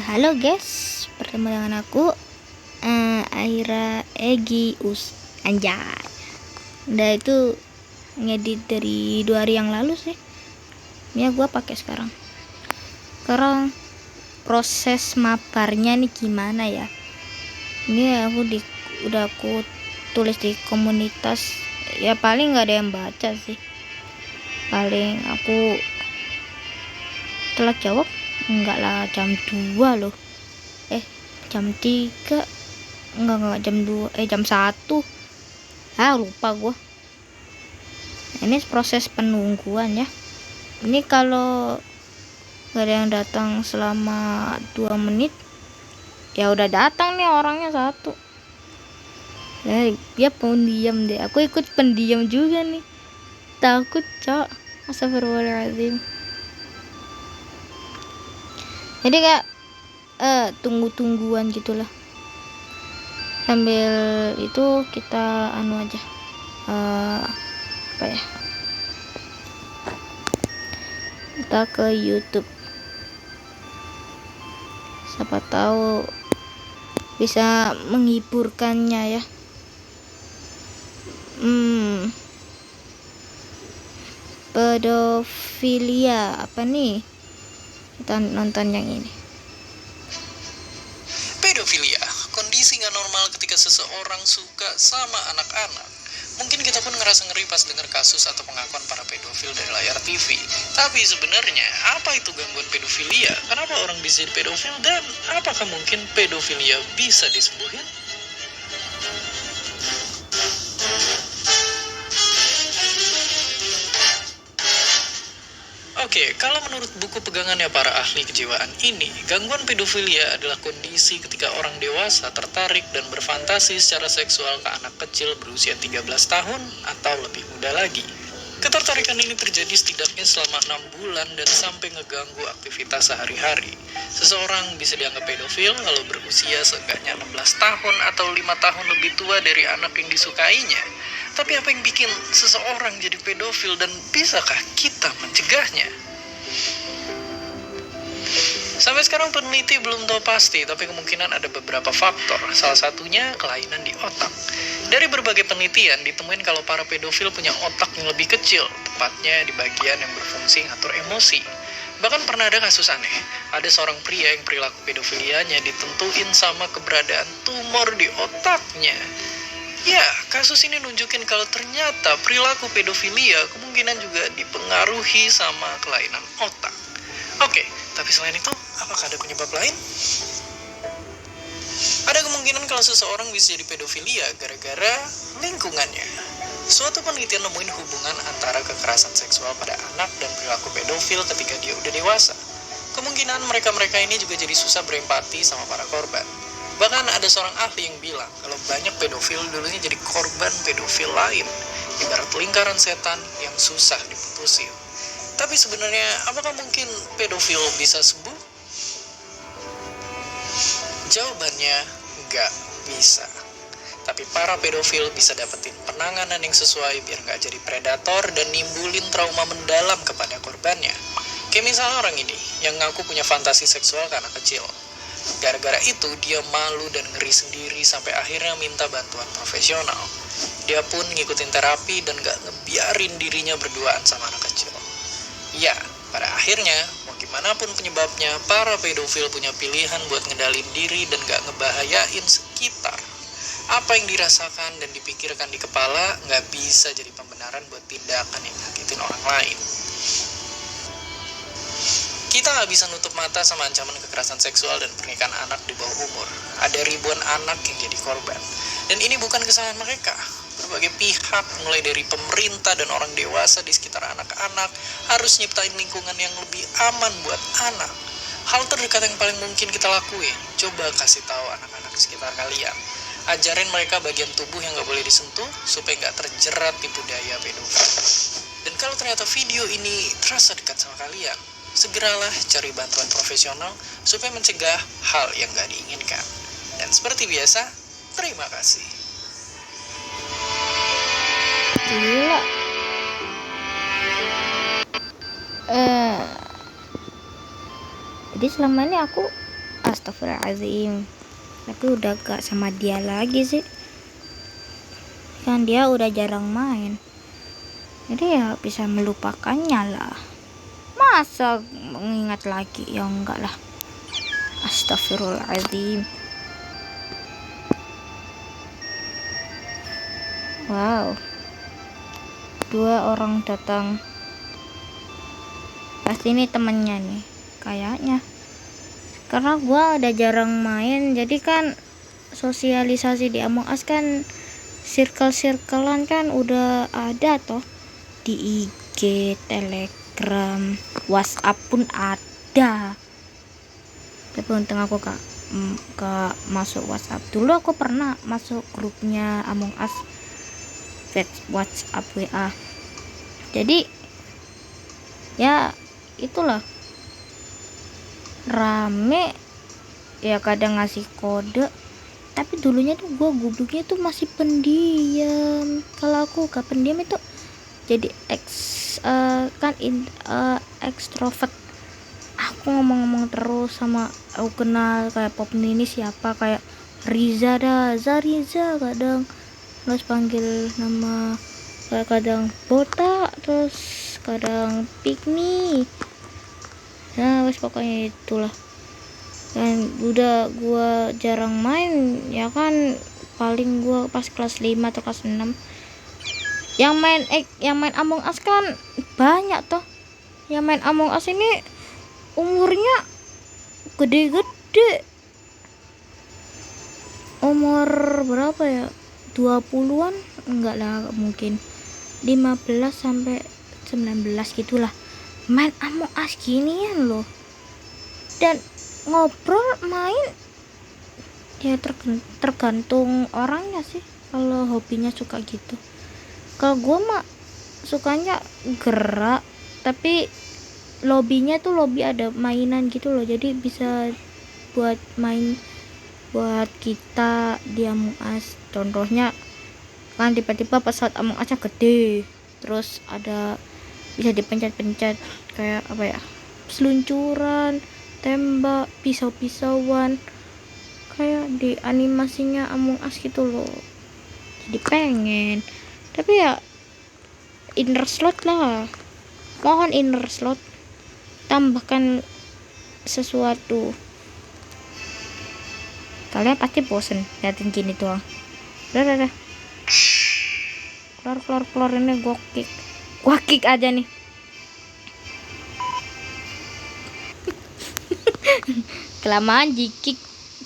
Halo guys, bertemu dengan aku Aira Egius Anjay. Udah itu ngedit dari 2 hari yang lalu sih. Ya gua pakai sekarang. Sekarang proses maparnya nih gimana ya? Ini udah aku tulis di komunitas. Ya paling nggak ada yang baca sih. Paling aku telat jawab. Enggak lah, jam 2 loh. Jam 3. Enggak jam 2. Jam 1. Lupa gua. Ini proses penungguan ya. Ini kalau gak ada yang datang selama 2 menit, ya udah datang nih orangnya 1. Dia pendiam deh. Aku ikut pendiam juga nih. Takut, Cok. Astagfirullahaladzim. Jadi kayak tunggu-tungguan gitulah. Sambil itu kita aja. Apa ya? Kita ke YouTube. Siapa tahu bisa menghiburkannya ya. Pedofilia apa nih? Kita nonton yang ini. Pedofilia, kondisi nggak normal ketika seseorang suka sama anak-anak. Mungkin kita pun ngerasa ngeri pas dengar kasus atau pengakuan para pedofil dari layar TV. Tapi sebenarnya, apa itu gangguan pedofilia? Kenapa orang bisa jadi pedofil? Dan apakah mungkin pedofilia bisa disembuhin? Oke, kalau menurut buku pegangannya para ahli kejiwaan ini, gangguan pedofilia adalah kondisi ketika orang dewasa tertarik dan berfantasi secara seksual ke anak kecil berusia 13 tahun atau lebih muda lagi. Ketertarikan ini terjadi setidaknya selama 6 bulan dan sampai ngeganggu aktivitas sehari-hari. Seseorang bisa dianggap pedofil kalau berusia seenggaknya 16 tahun atau 5 tahun lebih tua dari anak yang disukainya. Tapi apa yang bikin seseorang jadi pedofil dan bisakah kita mencegahnya? Sampai sekarang peneliti belum tahu pasti, tapi kemungkinan ada beberapa faktor. Salah satunya kelainan di otak. Dari berbagai penelitian ditemuin kalau para pedofil punya otak yang lebih kecil, tepatnya di bagian yang berfungsi ngatur emosi. Bahkan pernah ada kasus aneh, ada seorang pria yang perilaku pedofilianya ditentuin sama keberadaan tumor di otaknya. Ya, kasus ini nunjukin kalau ternyata perilaku pedofilia kemungkinan juga dipengaruhi sama kelainan otak. Oke, tapi selain itu, apakah ada penyebab lain? Ada kemungkinan kalau seseorang bisa jadi pedofilia gara-gara lingkungannya. Suatu penelitian nemuin hubungan antara kekerasan seksual pada anak dan perilaku pedofil ketika dia udah dewasa. Kemungkinan mereka-mereka ini juga jadi susah berempati sama para korban. Bahkan ada seorang ahli yang bilang kalau banyak pedofil dulunya jadi korban pedofil lain, ibarat lingkaran setan yang susah diputusin. Tapi sebenarnya apakah mungkin pedofil bisa sembuh? Jawabannya nggak bisa. Tapi para pedofil bisa dapetin penanganan yang sesuai biar nggak jadi predator dan nimbulin trauma mendalam kepada korbannya. Kayak misalnya orang ini yang ngaku punya fantasi seksual karena kecil. Gara-gara itu dia malu dan ngeri sendiri sampai akhirnya minta bantuan profesional. Dia pun ngikutin terapi dan gak ngebiarin dirinya berduaan sama anak kecil. Ya, pada akhirnya, mau gimana pun penyebabnya, para pedofil punya pilihan buat ngedalin diri dan gak ngebahayain sekitar. Apa yang dirasakan dan dipikirkan di kepala gak bisa jadi pembenaran buat tindakan yang nyakitin orang lain. Kita nggak bisa nutup mata sama ancaman kekerasan seksual dan pernikahan anak di bawah umur. Ada ribuan anak yang jadi korban. Dan ini bukan kesalahan mereka. Berbagai pihak, mulai dari pemerintah dan orang dewasa di sekitar anak-anak, harus nyiptain lingkungan yang lebih aman buat anak. Hal terdekat yang paling mungkin kita lakuin, coba kasih tahu anak-anak di sekitar kalian. Ajarin mereka bagian tubuh yang nggak boleh disentuh, supaya nggak terjerat di budaya pedofil. Dan kalau ternyata video ini terasa dekat sama kalian, segeralah cari bantuan profesional supaya mencegah hal yang gak diinginkan. Dan seperti biasa, terima kasih. Gila. Jadi selama ini aku Astagfirullahaladzim. Tapi udah gak sama dia lagi sih, kan dia udah jarang main, jadi ya bisa melupakannya lah. Masa mengingat lagi, ya enggak lah. Astagfirullahaladzim. Wow, 2 orang datang. Pasti ini temennya nih kayaknya, karena gua udah jarang main. Jadi kan sosialisasi di Among Us kan circle-circlean kan udah ada toh, di IG, Telegram, WhatsApp pun ada. Tapi untung aku gak masuk WhatsApp. Dulu aku pernah masuk grupnya Among Us, WhatsApp, WA. Jadi ya itulah, rame ya, kadang ngasih kode. Tapi dulunya tuh gue gubuknya tuh masih pendiam. Kalau aku gak pendiam itu jadi ekstrovert. Aku ngomong-ngomong terus sama, aku kenal kayak Pop ini siapa, kayak Riza dah, Riza kadang, terus panggil nama, kadang Botak, terus kadang Pikmi. Nah wes pokoknya itulah. Dan udah gua jarang main ya kan, paling gua pas kelas 5 atau kelas 6 yang main Among Us kan banyak toh. Yang main Among Us ini umurnya gede-gede, umur berapa ya, 20-an enggak lah, mungkin 15 sampai 19 gitulah, main Among Us ginian loh. Dan ngobrol main ya tergantung orangnya sih, kalau hobinya suka gitu. Kalau gue mah sukanya gerak, tapi lobbynya tuh lobby ada mainan gitu loh, jadi bisa buat main buat kita di Among Us. Contohnya kan tiba-tiba pesawat Among Us gede, terus ada bisa dipencet-pencet kayak apa ya, seluncuran, tembak, pisau-pisauan, kayak di animasinya Among Us gitu loh. Jadi pengen, tapi ya inner slot lah, mohon inner slot, tambahkan sesuatu. Kalian pasti bosen liatin gini doang. Udah keluar ini, gua kick aja nih.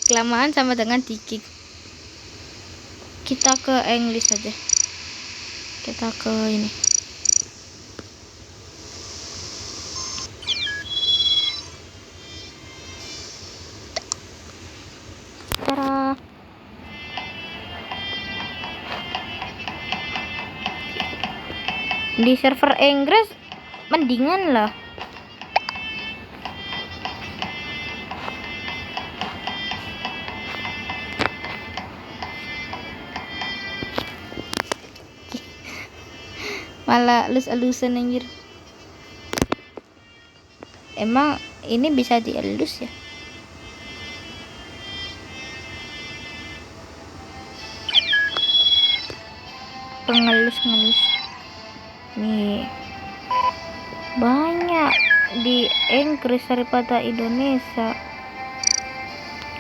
kelamaan sama dengan di-kick. Kita ke English aja, kita ke ini. Tara. Di server Inggris mendingan lah. Malah elus-elusan anjir. Emang ini bisa dielus ya? Pengelus-ngelus nih banyak di Inggris daripada Indonesia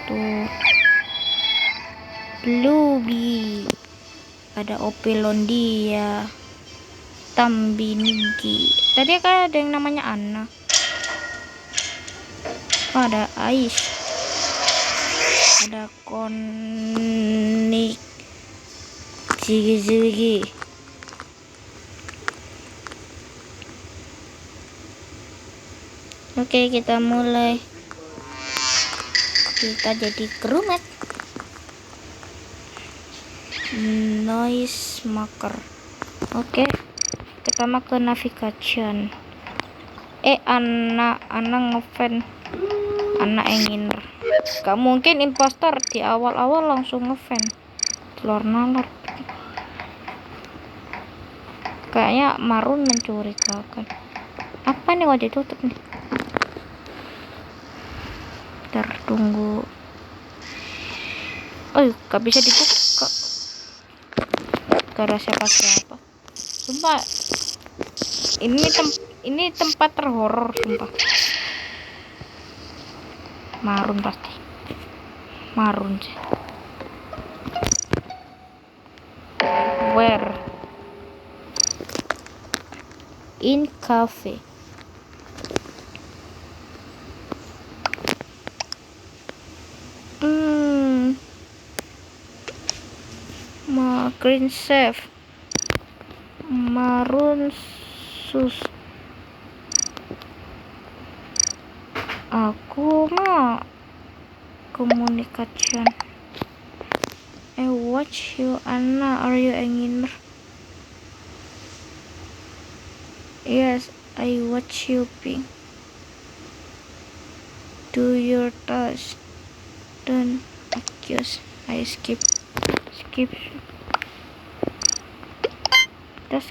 tuh. Bluebee, ada Opelondia, Tambinigi. Tadi kan ada yang namanya Anna. Oh, ada Ais, ada Konik, Zigi. Oke, kita mulai. Kita jadi crewmate. Noise maker. Oke, pertama ke navigation. anak ngefan, anak enginer. Gak mungkin impostor di awal-awal langsung ngefan. Telur nalar. Kayaknya Marun mencurigakan. Apa nih, wajah tutup nih? Tertunggu. Oh, gak bisa dibuka. Gak ada siapa-siapa. Sumpah, ini tempat terhoror sumpah. Marun pasti. Marun sih. Where? In cafe. Green chef. Marun sus. Aku mah communication. I watch you, Anna. Are you angry? Yes, I watch you, Pink. Do your task. Don't accuse. I skip. Just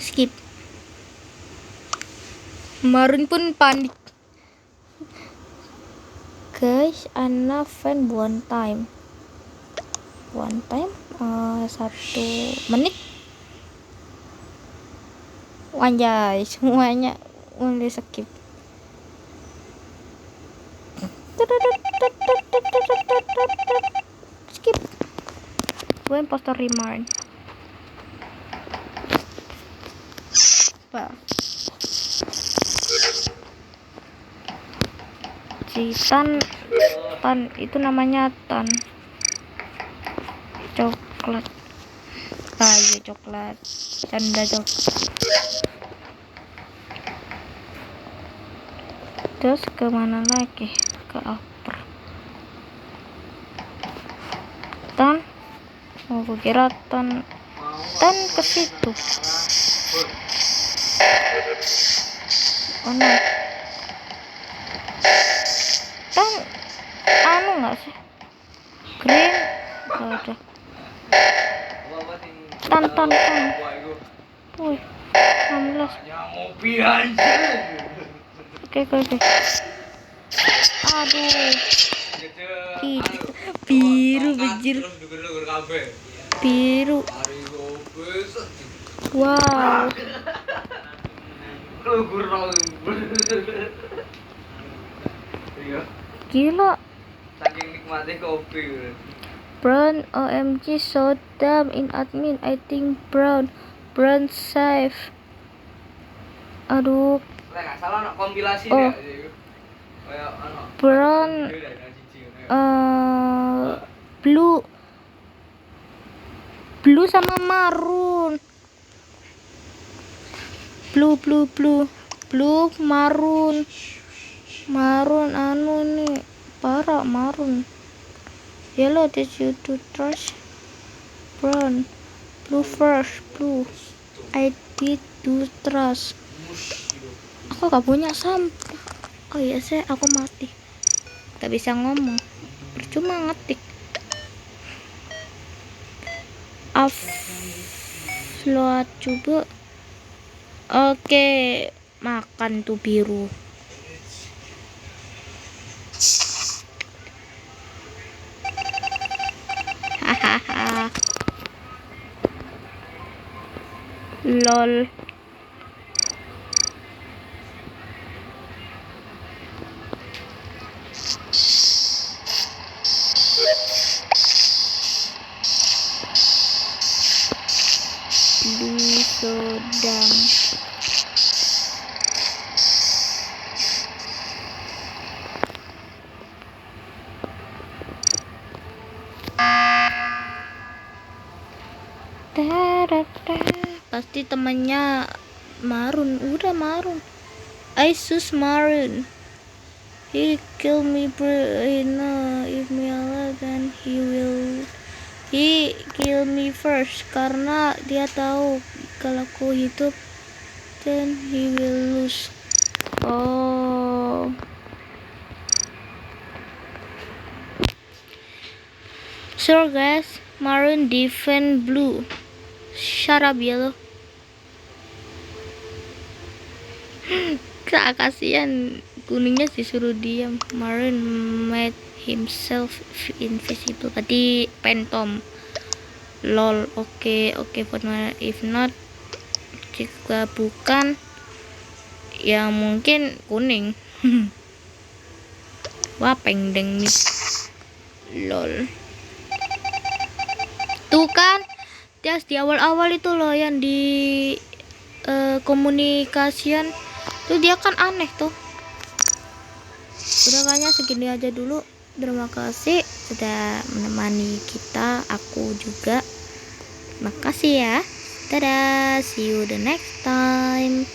skip. Marun pun panik. Guys, Anna fan one time. 1 menit. Wanjay, semuanya mulai skip. Skip. Gue impostor remind. Apa? Si Tan itu namanya Tan. Coklat. Iya coklat. Canda coklat. Terus kemana lagi? Ke upper. Tan. Oh, gue kira Tan ke situ. Oh no. Tan anu nggak sih? Green nggak ada. Tan. Wih, 16. Oke. Aduh. Biru bejir. Biru. Wow. Gila. Saking nikmatnya kopi. Brown, OMG, so dumb in admin. I think Brown safe. Aduh. Nggak salah nak kompilasi Oh. dia. Brown, blue sama marun. Blue, marun anu nih parah marun. Yellow, did you do trash? Brown, blue first, blue. I did do trash. Aku gak punya sampah. Oh iya sih, aku mati. Gak bisa ngomong. Percuma ngetik. Upload coba. Oke, makan tuh biru. Hahaha. Lol. Sodam. Pasti temannya marun. Udah marun. I choose marun. He kill me if me alive, then he kill me first karena dia tahu kalau aku hidup then he will lose. Oh, sure guys, marun defend blue. Shut up yellow. Kasihan, kuningnya disuruh diam. Marin made himself invisible. Berarti Phantom. Lol. Oke, vote Marin. If not, jika bukan, ya mungkin kuning. Wah, pengdeng nih. Lol. Tuh kan, Tias di awal-awal itu loh yang di komunikasian tuh dia kan aneh tuh. Udah kayaknya segini aja dulu. Terima kasih sudah menemani kita, aku juga. Makasih ya. Dadah, see you the next time.